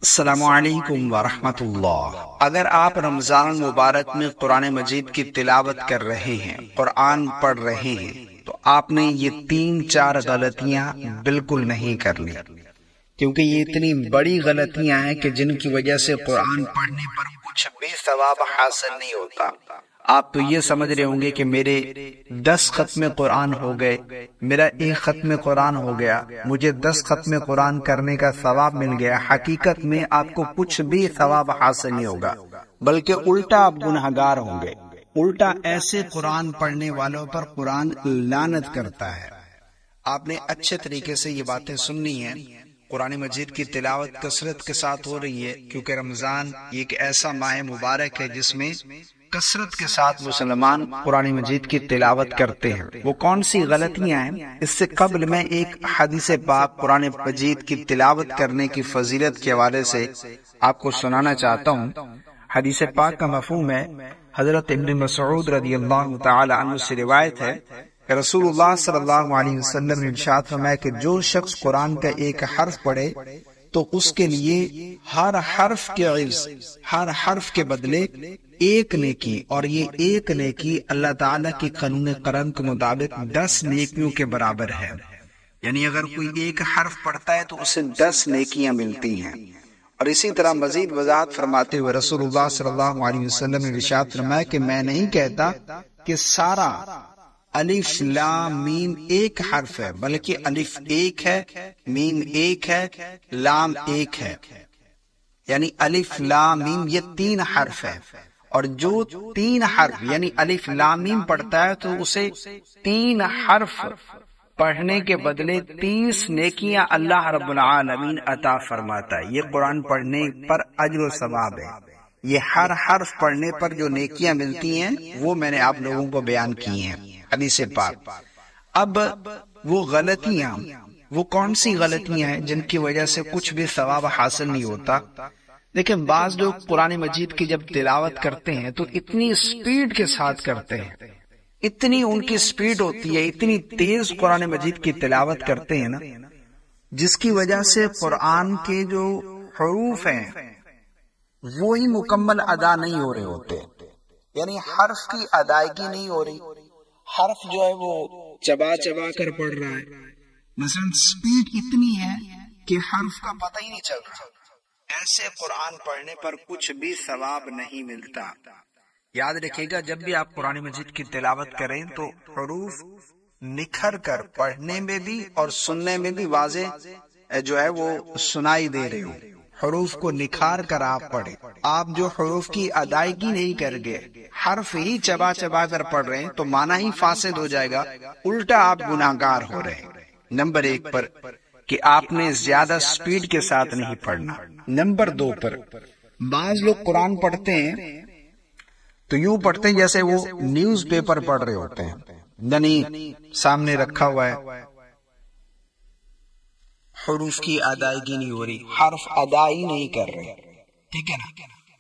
السلام علیکم ورحمۃ اللہ۔ اگر آپ رمضان المبارک میں قرآن مجید کی تلاوت کر رہے ہیں، قرآن پڑھ رہے ہیں، تو آپ نے یہ 3-4 غلطیاں بالکل نہیں کرنی، کیونکہ یہ اتنی بڑی غلطیاں ہیں کہ جن کی وجہ سے قرآن پڑھنے پر کچھ بھی ثواب حاصل نہیں ہوتا۔ آپ تو یہ سمجھ رہے ہوں گے کہ میرے 10 ختم قرآن ہو گئے، میرا 1 ختم قرآن ہو گیا، مجھے 10 ختم قرآن کرنے کا ثواب مل گیا۔ حقیقت میں آپ کو کچھ بھی ثواب حاصل نہیں ہوگا، بلکہ الٹا آپ گنہگار ہوں گے۔ الٹا ایسے قرآن پڑھنے والوں پر قرآن لعنت کرتا ہے۔ آپ نے اچھے طریقے سے یہ باتیں سننی ہیں۔ قرآن مجید کی تلاوت کثرت کے ساتھ ہو رہی ہے، کیونکہ رمضان ایک ایسا ماہ مبارک ہے جس میں کثرت کے ساتھ مسلمان قرآن مجید کی تلاوت کرتے ہیں۔ وہ کون سی غلطیاں ہیں؟ اس سے قبل میں ایک حدیث پاک قرآن مجید کی تلاوت کرنے کی فضیلت کے حوالے سے آپ کو سنانا چاہتا ہوں۔ حدیث پاک کا مفہوم ہے، حضرت ابن مسعود رضی اللہ تعالی عنہ سے روایت ہے کہ رسول اللہ صلی اللہ علیہ وسلم نے ارشاد فرمایا کہ جو شخص قرآن کا ایک حرف پڑھے تو اس کے لیے ہر حرف کے عوض، ہر حرف کے بدلے ایک نیکی، اور یہ ایک نیکی اللہ تعالیٰ کی قانون کرم کے مطابق 10 نیکیوں کے برابر ہے۔ یعنی اگر کوئی ایک حرف پڑھتا ہے تو اسے 10 نیکیاں ملتی ہیں۔ اور اسی طرح مزید وضاحت فرماتے ہوئے رسول اللہ صلی اللہ علیہ وسلم نے ارشاد فرمایا کہ میں نہیں کہتا کہ سارا الف لام میم ایک حرف ہے، بلکہ الف ایک ہے، میم ایک ہے، لام ایک ہے۔ یعنی الف لام میم یہ 3 حرف ہے، اور جو 3 حرف یعنی الف لام میم پڑھتا ہے تو اسے 3 حرف پڑھنے کے بدلے 30 نیکیاں اللہ رب العالمین عطا فرماتا ہے۔ یہ قرآن پڑھنے پر اجر و ثواب ہے۔ یہ ہر حرف پڑھنے پر جو نیکیاں ملتی ہیں وہ میں نے آپ لوگوں کو بیان کی ہیں حدیث پاک۔ اب وہ غلطیاں، وہ کون سی غلطیاں ہیں جن کی وجہ سے کچھ بھی ثواب حاصل نہیں ہوتا؟ لیکن بعض لوگ قرآن مجید کی جب تلاوت کرتے ہیں تو اتنی سپیڈ کے ساتھ کرتے ہیں، اتنی ان کی سپیڈ ہوتی ہے، اتنی تیز قرآن مجید کی تلاوت کرتے ہیں نا، جس کی وجہ سے قرآن کے جو حروف ہیں وہی مکمل ادا نہیں ہو رہے ہوتے۔ یعنی حرف کی ادائیگی نہیں ہو رہی، حرف جو ہے وہ چبا چبا کر پڑھ رہا ہے۔ مثلا سپیڈ اتنی ہے کہ حرف کا پتہ ہی نہیں چل رہا۔ ایسے قرآن پڑھنے پر کچھ بھی ثواب نہیں ملتا۔ یاد رکھیے گا، جب بھی آپ قرآن مجید کی تلاوت کریں تو حروف نکھر کر پڑھنے میں بھی اور سننے میں بھی واضح جو ہے وہ سنائی دے رہے ہو۔ حروف کو نکھار کر آپ پڑھیں۔ آپ جو حروف کی ادائیگی نہیں کر گئے، حرف ہی چبا چبا کر پڑھ رہے ہیں، تو معنی ہی فاسد ہو جائے گا، الٹا آپ گناہگار ہو رہے ہیں۔ نمبر 1 پر کہ آپ نے زیادہ سپیڈ کے ساتھ نہیں پڑھنا۔ نمبر 2 پر بعض لوگ قرآن پڑھتے ہیں تو یوں پڑھتے ہیں جیسے وہ نیوز پیپر پڑھ رہے ہوتے ہیں، یعنی سامنے رکھا ہوا ہے، حروف کی ادائیگی نہیں ہو رہی، حرف ادا ہی نہیں کر رہے، ٹھیک ہے نا؟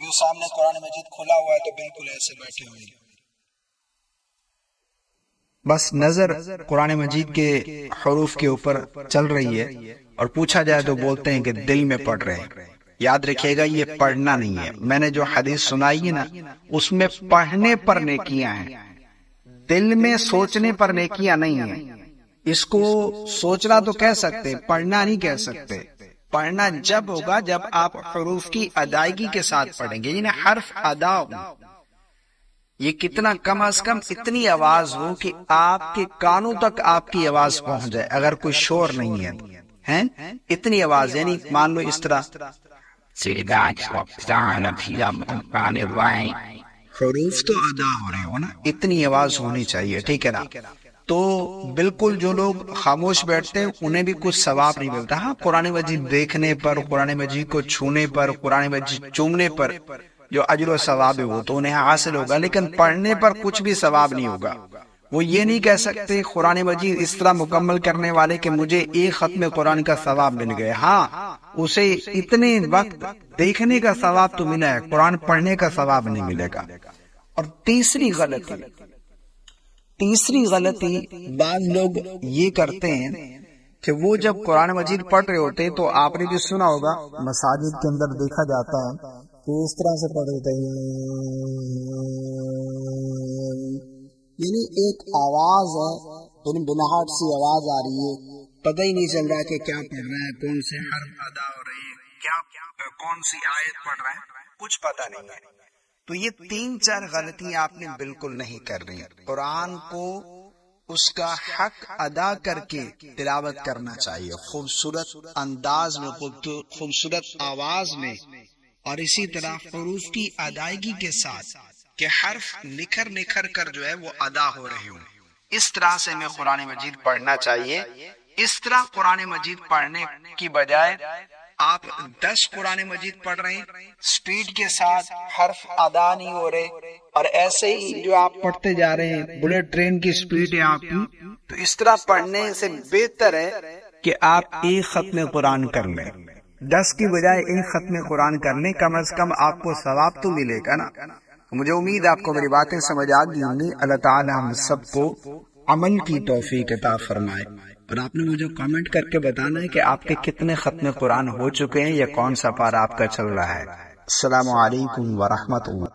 یہ سامنے قرآن مجید کھلا ہوا ہے تو بالکل ایسے بیٹھے ہوئے، بس نظر قرآن مجید کے حروف کے اوپر چل رہی ہے، اور پوچھا جائے تو بولتے ہیں کہ دل میں پڑھ رہے ہیں۔ یاد رکھیے گا، یہ پڑھنا نہیں ہے۔ میں نے جو حدیث سنائی ہے نا، اس میں پڑھنے پر نیکیاں ہیں، دل میں سوچنے پر نیکیاں نہیں ہیں۔ اس کو سوچنا تو کہہ سکتے، پڑھنا نہیں کہہ سکتے۔ پڑھنا جب ہوگا جب آپ حروف کی ادائیگی کے ساتھ پڑھیں گے، یعنی حرف ادا ہو۔ یہ کتنا کم از کم اتنی آواز ہو کہ آپ کے کانوں تک آپ کی آواز پہنچ جائے، اگر کوئی شور نہیں ہے، اتنی آواز، یعنی مان لو اس طرح حروف تو ادا ہو رہے ہو نا، اتنی آواز ہونی چاہیے، ٹھیک ہے نا؟ تو بالکل جو لوگ خاموش بیٹھتے ہیں انہیں بھی کچھ ثواب نہیں ملتا۔ ہاں، قرآن مجید دیکھنے پر، قرآن مجید کو چھونے پر، قرآن مجید چومنے پر جو اجر و ثواب ہے وہ تو انہیں حاصل ہوگا، لیکن پڑھنے پر کچھ بھی ثواب نہیں ہوگا۔ وہ یہ نہیں کہہ سکتے قرآن مجید اس طرح مکمل کرنے والے کہ مجھے 1 ختم قرآن کا ثواب مل گئے۔ ہاں، اسے اتنے وقت دیکھنے کا ثواب تو ملا ہے، قرآن پڑھنے کا ثواب نہیں ملے گا۔ اور تیسری غلطی بعض لوگ یہ کرتے ہیں کہ وہ جب قرآن مجید پڑھ رہے ہوتے تو آپ نے بھی سنا ہوگا مساجد کے اندر دیکھا جاتا ہے کہ اس طرح سے پڑھ رہے ہیں، یعنی ایک آواز ہے، یعنی بناہٹ سی آواز آ رہی ہے، پتہ ہی نہیں چل رہا کہ کیا پڑھ رہا ہے، کون سے حرف ادا ہو رہے ہیں، کیا کون سی آیت پڑھ رہا ہے، کچھ پتہ نہیں ہے۔ تو یہ 3-4 غلطیاں آپ نے بالکل نہیں کر رہی۔ قرآن کو اس کا حق ادا کر کے تلاوت کرنا چاہیے، خوبصورت انداز میں، خوبصورت آواز میں، اور اسی طرح حروف کی ادائیگی کے ساتھ کہ حرف نکھر نکھر کر جو ہے وہ ادا ہو رہے ہوں۔ اس طرح سے ہمیں قرآن مجید پڑھنا چاہیے۔ اس طرح قرآن مجید پڑھنے کی بجائے آپ 10 قرآن مجید پڑھ رہے ہیں، سپیڈ کے ساتھ حرف ادا نہیں ہو رہے، اور ایسے ہی جو آپ پڑھتے جا رہے ہیں، بلٹ ٹرین کی سپیڈ ہے آپ کی، تو اس طرح پڑھنے سے بہتر ہے کہ آپ ایک ختم قرآن کر لیں، 10 کی بجائے ایک ختم قرآن کر لیں، کم از کم آپ کو ثواب تو ملے گا نا۔ مجھے امید آپ کو میری باتیں سمجھ آ گئی ہوں گی۔ اللہ تعالی ہم سب کو عمل کی توفیق عطا فرمائے۔ اور آپ نے مجھے کامنٹ کر کے بتانا ہے کہ آپ کے کتنے ختم قرآن ہو چکے ہیں یا کون سا پارہ آپ کا چل رہا ہے۔ السلام علیکم ورحمۃ اللہ۔